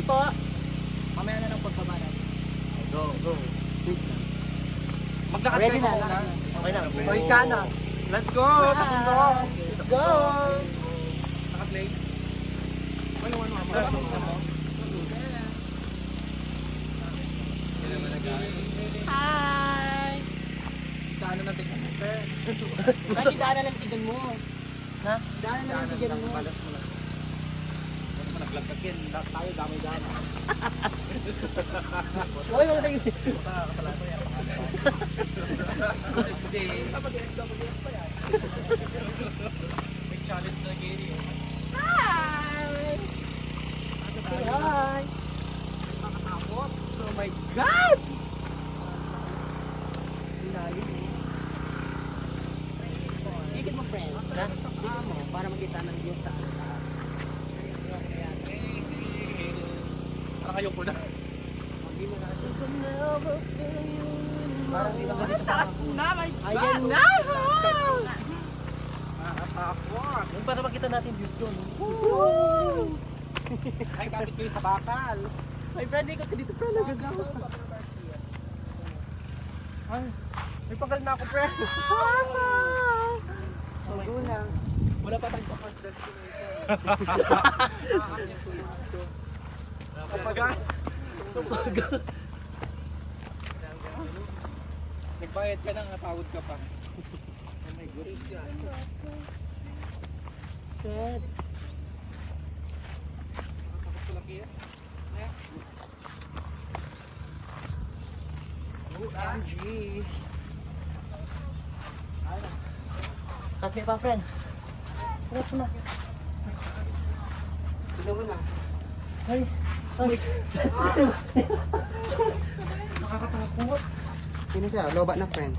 po. Mamaya na lang pagbaba natin. Go, go. Wait lang. Maglakad Ready tayo na. Okay na. Okay ka na. Let's go! Papundo! Let's go! Naka-play. Ano? Hi! Saan na natin kami? Ay, daanan lang tigan mo. Ha? Daanan lang tigan mo. Balas mo lang. Ano mo naglagkak yan? Tayo damay-damay. Uy, mga tayo. Hindi. May challenge na gini. Hi! Hi! Nakakapos. Oh my God! Ilalim eh. Ikit mo, friend. Ha? Ikit mo, para makita ng view sa ano. Parang ayoko na. Hindi mo na. Parang hindi lang ganito. Taas na, my Ayan God! na! Nakakapos. Yung para makita natin views doon. Ay, kapit kayo sa bakal. My friend, ikot ka dito, friend. Ay, may pagal na ako, pre. Magulang. Wala pa tayong first destination. Kapagal. Nagbayad ka na, natawad ka pa. Oh my God. Fred. Nakakapos ko laki yan. Angie. Kasi pa, friend. Diretso na. Tignan mo na. Ay. Ay. Nakakatakot. Sino siya? Loba na, friend.